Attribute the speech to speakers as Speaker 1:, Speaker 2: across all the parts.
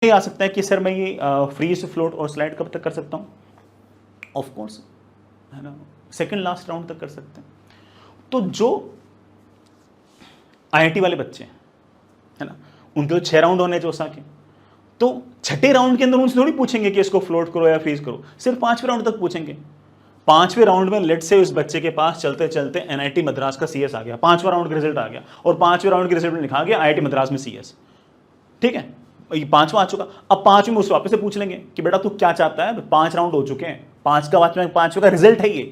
Speaker 1: ये आ सकता है कि सर मैं ये फ्रीज फ्लोट और स्लाइड कब तक कर सकता हूँ? ऑफ कोर्स, है ना, सेकंड लास्ट राउंड तक कर सकते हैं। तो जो आईआईटी वाले बच्चे हैं, है ना, उनके तो 6 राउंड होने जोसा के, तो छठे राउंड के अंदर उनसे थोड़ी पूछेंगे कि इसको फ्लोट करो या फ्रीज करो, सिर्फ 5वें राउंड तक पूछेंगे। 5वें राउंड में लेट से उस बच्चे के पास चलते चलते एनआईटी मद्रास का सीएस आ गया, 5वां राउंड का रिजल्ट आ गया, और 5वें राउंड के रिजल्ट में लिखा गया आईआईटी मद्रास में सीएस। ठीक है, ये 5वां आ चुका। अब 5वें में उससे वापस से पूछ लेंगे कि बेटा तू क्या चाहता है, 5 राउंड हो चुके हैं, 5वें का रिजल्ट है ये,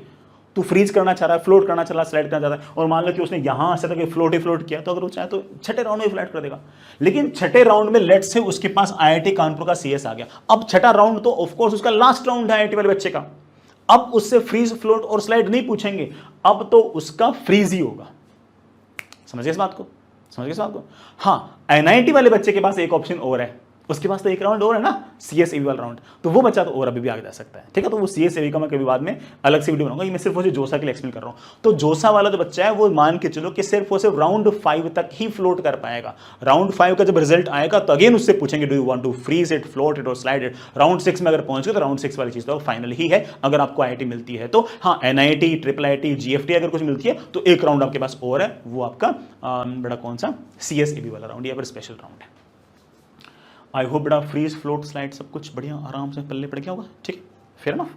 Speaker 1: तू फ्रीज करना चाह रहा है, फ्लोट करना चाह रहा है, स्लाइड करना चाह रहा है, और मान लो कि उसने यहां से तक फ्लोट ही फ्लोट किया, तो अगर वो चाहे तो छठे राउंड में फ्लैट कर देगा। लेकिन छठे राउंड में लेट से उसके पास आईआईटी कानपुर का सीएस आ गया। अब छठा राउंड तो ऑफकोर्स उसका लास्ट राउंड है आईआईटी वाले बच्चे का, अब उससे फ्रीज फ्लोट और स्लाइड नहीं पूछेंगे, अब तो उसका फ्रीज ही होगा। समझिए इस बात को, समझिए इस बात को। हाँ, एनआईटी वाले बच्चे के पास एक ऑप्शन और है, उसके पास तो एक राउंड और है ना, सीएसएवी वाला राउंड, तो वो बच्चा तो और अभी भी आगे जा सकता है। ठीक है, तो वो सीएसएवी का मैं कभी बाद में अलग से वीडियो बनाऊंगा, ये मैं सिर्फ मुझे जोसा के लिए एक्सप्लेन कर रहा हूं। तो जोसा वाला जो बच्चा है वो मान के चलो कि सिर्फ वो सिर्फ राउंड 5 तक ही फ्लोट कर पाएगा। राउंड 5 का जब रिजल्ट आएगा तो अगेन उससे पूछेंगे do you want to freeze it, float it और स्लाइड इट। राउंड 6 में अगर पहुंच गए तो राउंड 6 वाली चीज तो फाइनल ही है, अगर आपको आईआईटी मिलती है तो। हाँ, एनआईटी, ट्रिपल आईटी, जीएफटी अगर कुछ मिलती है तो एक राउंड आपके पास और है, वो आपका बड़ा कौन सा, सीएसएवी वाला राउंड या फिर स्पेशल राउंड है। आई होप बेटा फ्रीज फ्लोट स्लाइड सब कुछ बढ़िया आराम से पल्ले पड़ गया होगा। ठीक है, फेयर एनफ।